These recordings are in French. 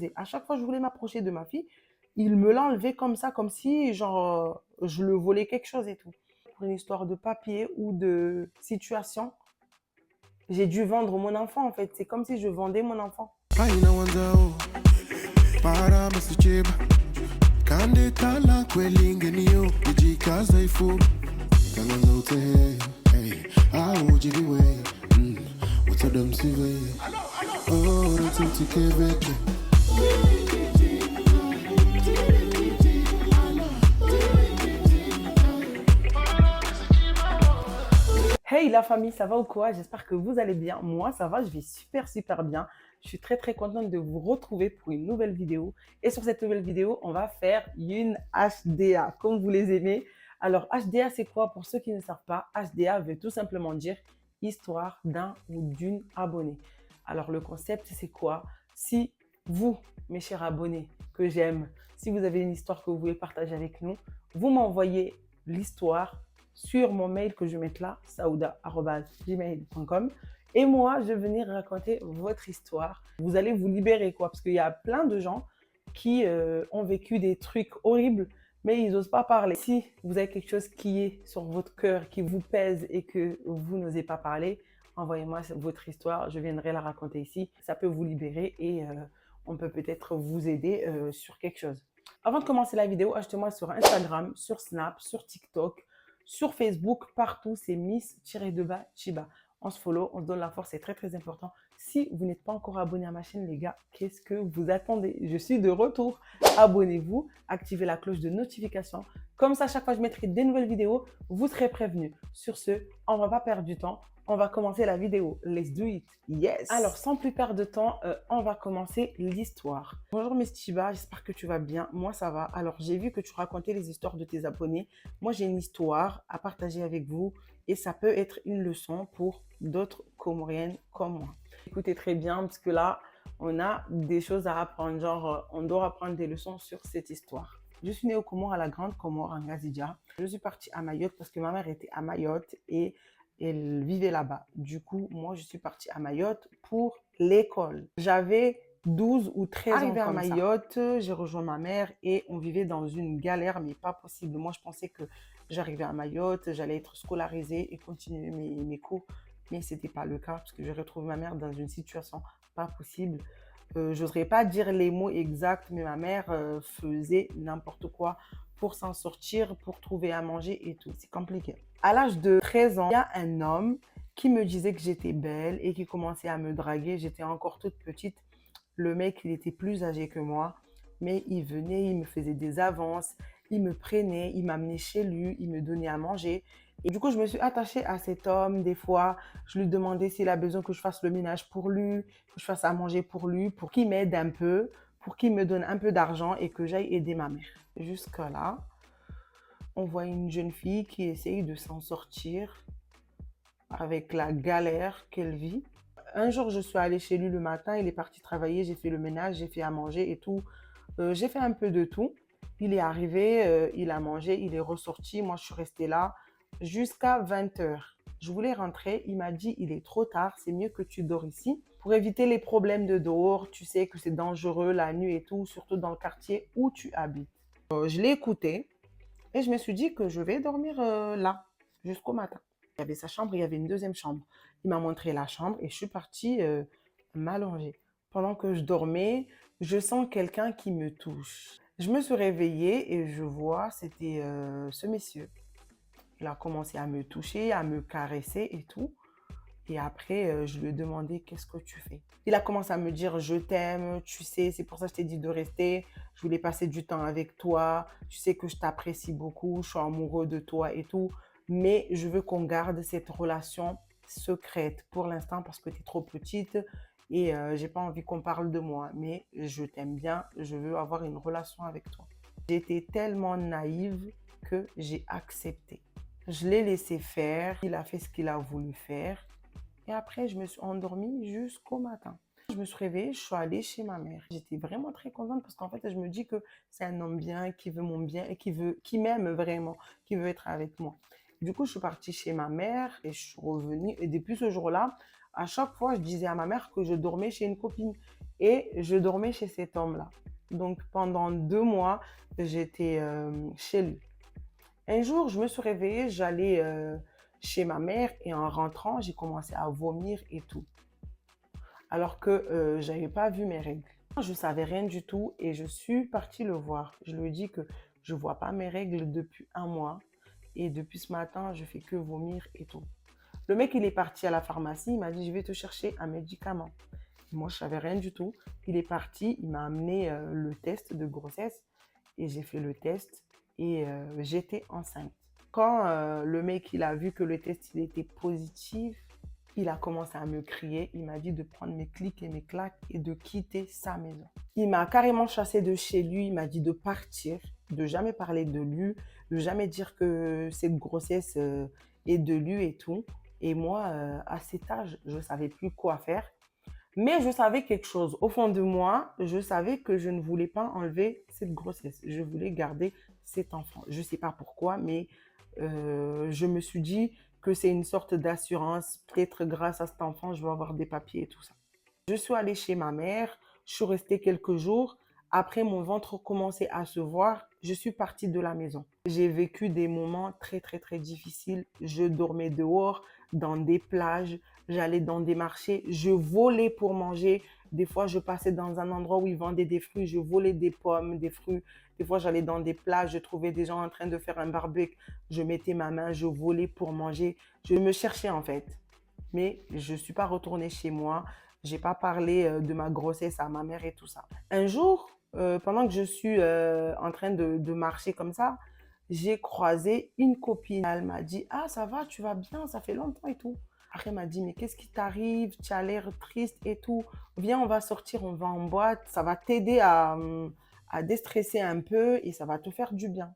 Et à chaque fois que je voulais m'approcher de ma fille, il me l'enlevait comme ça, comme si genre je le volais quelque chose et tout. Pour une histoire de papier ou de situation, j'ai dû vendre mon enfant en fait. C'est comme si je vendais mon enfant. Hey la famille, ça va ou quoi? J'espère que vous allez bien. Moi, ça va, je vais super bien. Je suis très contente de vous retrouver pour une nouvelle vidéo. Et sur cette nouvelle vidéo, on va faire une HDA, comme vous les aimez. Alors, HDA, c'est quoi? Pour ceux qui ne savent pas, HDA veut tout simplement dire histoire d'un ou d'une abonnée. Alors, le concept, c'est quoi? Si vous, mes chers abonnés, que j'aime, si vous avez une histoire que vous voulez partager avec nous, vous m'envoyez l'histoire sur mon mail que je vais mettre là, saouda@gmail.com. Et moi, je vais venir raconter votre histoire. Vous allez vous libérer, quoi, parce qu'il y a plein de gens qui ont vécu des trucs horribles, mais ils n'osent pas parler. Si vous avez quelque chose qui est sur votre cœur, qui vous pèse et que vous n'osez pas parler, envoyez-moi votre histoire. Je viendrai la raconter ici. Ça peut vous libérer et on peut peut-être vous aider sur quelque chose. Avant de commencer la vidéo, achetez-moi sur Instagram, sur Snap, sur TikTok, sur Facebook, partout, c'est Miss-Chiba. On se follow, on se donne la force, c'est très important. Si vous n'êtes pas encore abonné à ma chaîne, les gars, qu'est-ce que vous attendez? Je suis de retour. Abonnez-vous, activez la cloche de notification. Comme ça, chaque fois que je mettrai des nouvelles vidéos, vous serez prévenus. Sur ce, on ne va pas perdre du temps. On va commencer la vidéo. Let's do it. Yes. Alors, sans plus perdre de temps, on va commencer l'histoire. Bonjour Miss Chiba, j'espère que tu vas bien. Moi, ça va. Alors, j'ai vu que tu racontais les histoires de tes abonnés. Moi, j'ai une histoire à partager avec vous et ça peut être une leçon pour d'autres Comoriennes comme moi. Écoutez très bien parce que là, on a des choses à apprendre. Genre, on doit apprendre des leçons sur cette histoire. Je suis née au Comores, à la Grande Comore, en Ngazidja. Je suis partie à Mayotte parce que ma mère était à Mayotte et elle vivait là-bas. Du coup, moi, je suis partie à Mayotte pour l'école. J'avais 12 ou 13 ans. Arrivée à Mayotte, j'ai rejoint ma mère et on vivait dans une galère, mais pas possible. Moi, je pensais que j'arrivais à Mayotte, j'allais être scolarisée et continuer mes cours, mais ce n'était pas le cas parce que je retrouve ma mère dans une situation pas possible. J'oserais pas dire les mots exacts, mais ma mère faisait n'importe quoi pour s'en sortir, pour trouver à manger et tout. C'est compliqué. À l'âge de 13 ans, il y a un homme qui me disait que j'étais belle et qui commençait à me draguer. J'étais encore toute petite. Le mec, il était plus âgé que moi, mais il venait, il me faisait des avances, il me prenait, il m'amenait chez lui, il me donnait à manger. Et du coup, je me suis attachée à cet homme. Des fois, je lui demandais s'il a besoin que je fasse le ménage pour lui, que je fasse à manger pour lui, pour qu'il m'aide un peu, pour qu'il me donne un peu d'argent et que j'aille aider ma mère. Jusqu'à là, on voit une jeune fille qui essaye de s'en sortir avec la galère qu'elle vit. Un jour, je suis allée chez lui le matin, il est parti travailler, j'ai fait le ménage, j'ai fait à manger et tout. J'ai fait un peu de tout. Il est arrivé, il a mangé, il est ressorti. Moi, je suis restée là jusqu'à 20 h. Je voulais rentrer. Il m'a dit, il est trop tard, c'est mieux que tu dors ici. Pour éviter les problèmes de dehors, tu sais que c'est dangereux la nuit et tout, surtout dans le quartier où tu habites. Je l'ai écouté et je me suis dit que je vais dormir là jusqu'au matin. Il y avait sa chambre, il y avait une deuxième chambre. Il m'a montré la chambre et je suis partie m'allonger. Pendant que je dormais, je sens quelqu'un qui me touche. Je me suis réveillée et je vois, c'était ce monsieur. Il a commencé à me toucher, à me caresser et tout. Et après, je lui ai demandé, qu'est-ce que tu fais? Il a commencé à me dire, je t'aime, tu sais, c'est pour ça que je t'ai dit de rester. Je voulais passer du temps avec toi. Tu sais que je t'apprécie beaucoup, je suis amoureux de toi et tout. Mais je veux qu'on garde cette relation secrète pour l'instant parce que tu es trop petite et j'ai pas envie qu'on parle de moi. Mais je t'aime bien, je veux avoir une relation avec toi. J'étais tellement naïve que j'ai accepté. Je l'ai laissé faire, il a fait ce qu'il a voulu faire. Et après, je me suis endormie jusqu'au matin. Je me suis réveillée, je suis allée chez ma mère. J'étais vraiment très contente parce qu'en fait, je me dis que c'est un homme bien, qui veut mon bien et qui m'aime vraiment, qui veut être avec moi. Du coup, je suis partie chez ma mère et je suis revenue. Et depuis ce jour-là, à chaque fois, je disais à ma mère que je dormais chez une copine. et je dormais chez cet homme-là. Donc pendant 2 mois, j'étais chez lui. Un jour, je me suis réveillée, j'allais chez ma mère et en rentrant, j'ai commencé à vomir et tout. Alors que je n'avais pas vu mes règles. Je ne savais rien du tout et je suis partie le voir. Je lui ai dit que je ne vois pas mes règles depuis un mois et depuis ce matin, je fais que vomir et tout. Le mec, il est parti à la pharmacie, il m'a dit, je vais te chercher un médicament. Moi, je ne savais rien du tout. Il est parti, il m'a amené le test de grossesse et j'ai fait le test et j'étais enceinte. Quand le mec, il a vu que le test, il était positif, il a commencé à me crier. Il m'a dit de prendre mes clics et mes claques et de quitter sa maison. Il m'a carrément chassé de chez lui. Il m'a dit de partir, de jamais parler de lui, de jamais dire que cette grossesse est de lui et tout. Et moi, à cet âge, je ne savais plus quoi faire. Mais je savais quelque chose. Au fond de moi, je savais que je ne voulais pas enlever cette grossesse. Je voulais garder cet enfant. Je ne sais pas pourquoi, mais je me suis dit que c'est une sorte d'assurance. Peut-être grâce à cet enfant, je vais avoir des papiers et tout ça. Je suis allée chez ma mère. Je suis restée quelques jours. Après, mon ventre commençait à se voir. Je suis partie de la maison. J'ai vécu des moments très, très, très difficiles. Je dormais dehors, dans des plages. J'allais dans des marchés. Je volais pour manger. Des fois, je passais dans un endroit où ils vendaient des fruits. Je volais des pommes, des fruits. Des fois, j'allais dans des plages. Je trouvais des gens en train de faire un barbecue. Je mettais ma main. Je volais pour manger. Je me cherchais en fait. Mais je ne suis pas retournée chez moi. Je n'ai pas parlé de ma grossesse à ma mère et tout ça. Un jour, pendant que je suis en train de marcher comme ça, j'ai croisé une copine. Elle m'a dit, ah, ça va, tu vas bien, ça fait longtemps et tout. Après, elle m'a dit, mais qu'est-ce qui t'arrive? Tu as l'air triste et tout. Viens, on va sortir, on va en boîte. Ça va t'aider à déstresser un peu et ça va te faire du bien.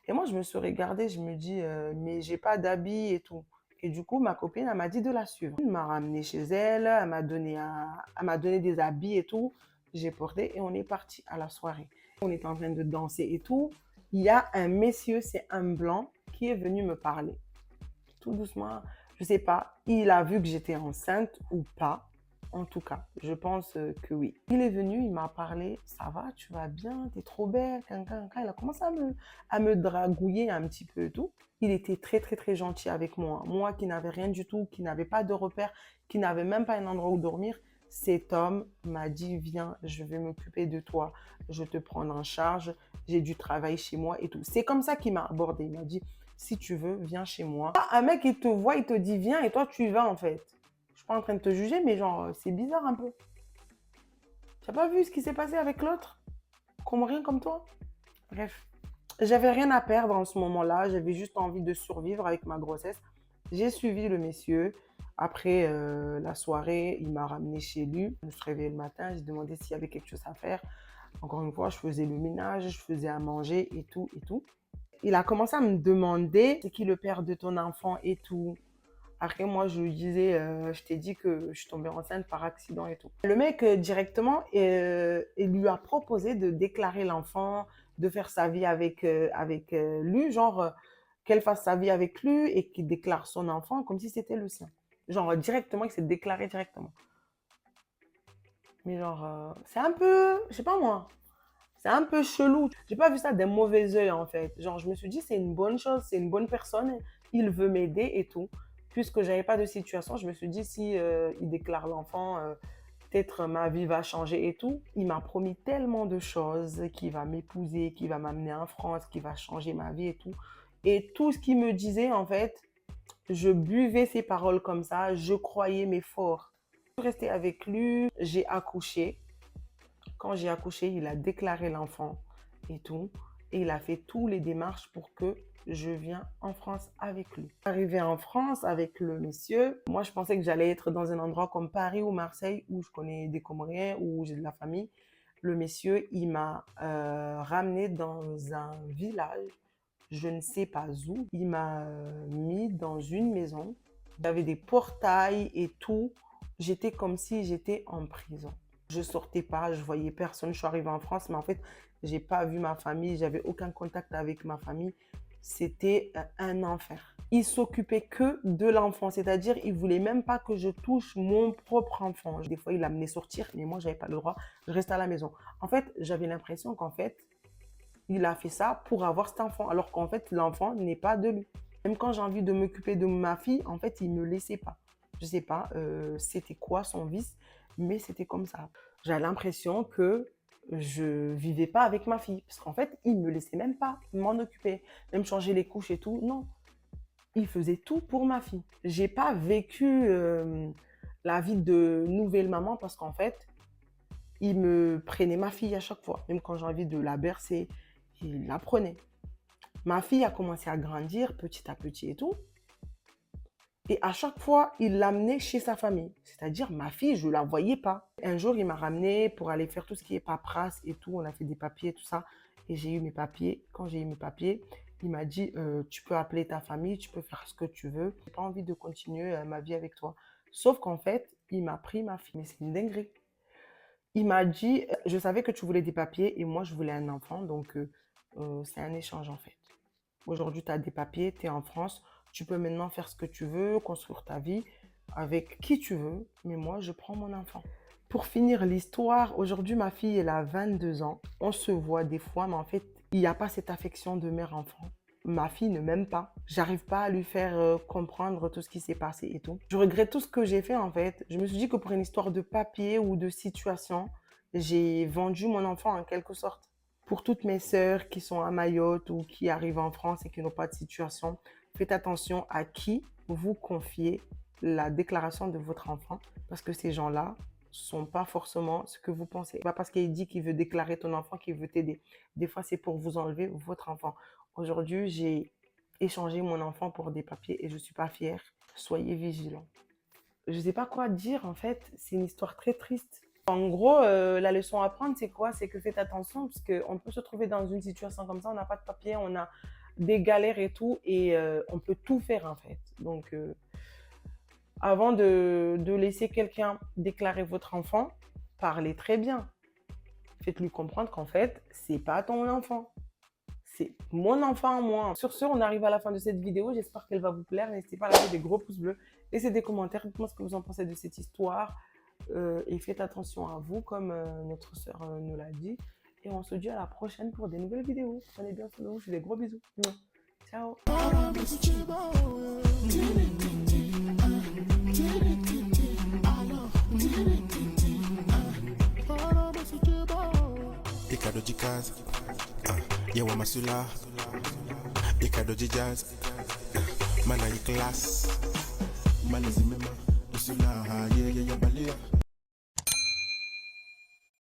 Et moi, je me suis regardée, je me dis, mais j'ai pas d'habits et tout. Et du coup, ma copine, elle m'a dit de la suivre. Elle m'a ramenée chez elle, elle m'a donné des habits et tout. J'ai porté et on est parti à la soirée. On est en train de danser et tout. Il y a un monsieur, c'est un blanc, qui est venu me parler. Tout doucement, je sais pas, il a vu que j'étais enceinte ou pas. En tout cas, je pense que oui. Il est venu, il m'a parlé, ça va, tu vas bien, t'es trop belle, il a commencé à me dragouiller un petit peu et tout. Il était très, très, très gentil avec moi. Moi qui n'avais rien du tout, qui n'avait pas de repère, qui n'avait même pas un endroit où dormir, cet homme m'a dit, viens, je vais m'occuper de toi, je te prends en charge, j'ai du travail chez moi et tout. C'est comme ça qu'il m'a abordé. Il m'a dit, si tu veux, viens chez moi. Un mec, il te voit, il te dit, viens et toi, tu y vas en fait. Je suis pas en train de te juger, mais genre, c'est bizarre un peu. Tu n'as pas vu ce qui s'est passé avec l'autre? Comme rien comme toi? Bref. J'avais rien à perdre en ce moment-là. J'avais juste envie de survivre avec ma grossesse. J'ai suivi le monsieur. Après la soirée, il m'a ramené chez lui. Je me suis réveillée le matin. J'ai demandé s'il y avait quelque chose à faire. Encore une fois, je faisais le ménage, je faisais à manger et tout et tout. Il a commencé à me demander c'est qui le père de ton enfant et tout. Après, moi, je lui disais, je t'ai dit que je suis tombée enceinte par accident et tout. Le mec, directement, il lui a proposé de déclarer l'enfant, de faire sa vie avec lui, genre qu'elle fasse sa vie avec lui et qu'il déclare son enfant comme si c'était le sien. Genre, directement, il s'est déclaré directement. Mais genre, c'est un peu, je sais pas moi, c'est un peu chelou. J'ai pas vu ça d'un mauvais œil en fait. Genre, je me suis dit, c'est une bonne chose, c'est une bonne personne, il veut m'aider et tout. Puisque j'avais pas de situation, je me suis dit, si il déclare l'enfant, peut-être ma vie va changer et tout. Il m'a promis tellement de choses, qu'il va m'épouser, qu'il va m'amener en France, qu'il va changer ma vie et tout. Et tout ce qu'il me disait, en fait, je buvais ses paroles comme ça, je croyais mes forts. Je suis restée avec lui, j'ai accouché. Quand j'ai accouché, il a déclaré l'enfant et tout. Et il a fait tous les démarches pour que je vienne en France avec lui. Arrivé en France avec le monsieur, moi je pensais que j'allais être dans un endroit comme Paris ou Marseille où je connais des Comoriens, où j'ai de la famille. Le monsieur, il m'a ramené dans un village, je ne sais pas où. Il m'a mis dans une maison. Il y avait des portails et tout. J'étais comme si j'étais en prison. Je sortais pas, je voyais personne. Je suis arrivée en France, mais en fait, j'ai pas vu ma famille. J'avais aucun contact avec ma famille. c'était un enfer. Il s'occupait que de l'enfant, c'est-à-dire il voulait même pas que je touche mon propre enfant. Des fois, il l'amenait sortir, mais moi, j'avais pas le droit. Je restais à la maison. En fait, j'avais l'impression qu'en fait, il a fait ça pour avoir cet enfant, alors qu'en fait, l'enfant n'est pas de lui. Même quand j'ai envie de m'occuper de ma fille, en fait, il me laissait pas. Je sais pas, c'était quoi son vice, mais c'était comme ça. J'ai l'impression que je vivais pas avec ma fille, parce qu'en fait, il me laissait même pas m'en occuper, même changer les couches et tout. Non, il faisait tout pour ma fille. J'ai pas vécu la vie de nouvelle maman parce qu'en fait, il me prenait ma fille à chaque fois. Même quand j'ai envie de la bercer, il la prenait. Ma fille a commencé à grandir petit à petit et tout. Et à chaque fois, il l'amenait chez sa famille. C'est-à-dire, ma fille, je ne la voyais pas. Un jour, il m'a ramené pour aller faire tout ce qui est paperasse et tout. On a fait des papiers, tout ça. Et j'ai eu mes papiers. Quand j'ai eu mes papiers, il m'a dit, tu peux appeler ta famille, tu peux faire ce que tu veux. Je n'ai pas envie de continuer ma vie avec toi. Sauf qu'en fait, il m'a pris ma fille. Mais c'est une dinguerie. Il m'a dit, je savais que tu voulais des papiers et moi, je voulais un enfant. Donc, c'est un échange en fait. Aujourd'hui, tu as des papiers, tu es en France. Tu peux maintenant faire ce que tu veux, construire ta vie avec qui tu veux. Mais moi, je prends mon enfant. Pour finir l'histoire, aujourd'hui, ma fille, elle a 22 ans. On se voit des fois, mais en fait, il n'y a pas cette affection de mère-enfant. Ma fille ne m'aime pas. J'arrive pas à lui faire comprendre tout ce qui s'est passé et tout. Je regrette tout ce que j'ai fait en fait. Je me suis dit que pour une histoire de papier ou de situation, j'ai vendu mon enfant en quelque sorte. Pour toutes mes sœurs qui sont à Mayotte ou qui arrivent en France et qui n'ont pas de situation, faites attention à qui vous confiez la déclaration de votre enfant parce que ces gens-là sont pas forcément ce que vous pensez. Pas parce qu'il dit qu'il veut déclarer ton enfant qu'il veut t'aider. Des fois, c'est pour vous enlever votre enfant. Aujourd'hui, j'ai échangé mon enfant pour des papiers et je ne suis pas fière. Soyez vigilants. Je ne sais pas quoi dire en fait. C'est une histoire très triste. En gros, la leçon à prendre, c'est quoi? C'est que faites attention parce qu'on peut se trouver dans une situation comme ça. On n'a pas de papier, on a des galères et tout. Et on peut tout faire en fait. Donc, avant de laisser quelqu'un déclarer votre enfant, parlez très bien. Faites-lui comprendre qu'en fait, c'est pas ton enfant. C'est mon enfant à moi. Sur ce, on arrive à la fin de cette vidéo. J'espère qu'elle va vous plaire. N'hésitez pas à lâcher des gros pouces bleus. Laissez des commentaires. Dites-moi ce que vous en pensez de cette histoire. Et faites attention à vous, comme notre sœur nous l'a dit. Et on se dit à la prochaine pour des nouvelles vidéos. Prenez bien soin de vous. Je vous fais des gros bisous. Ciao. Ikado de casa, eu amo a sula. Ikado de jazz, mana de classe. Mana zimema, sula, yeah, yeah, yeah.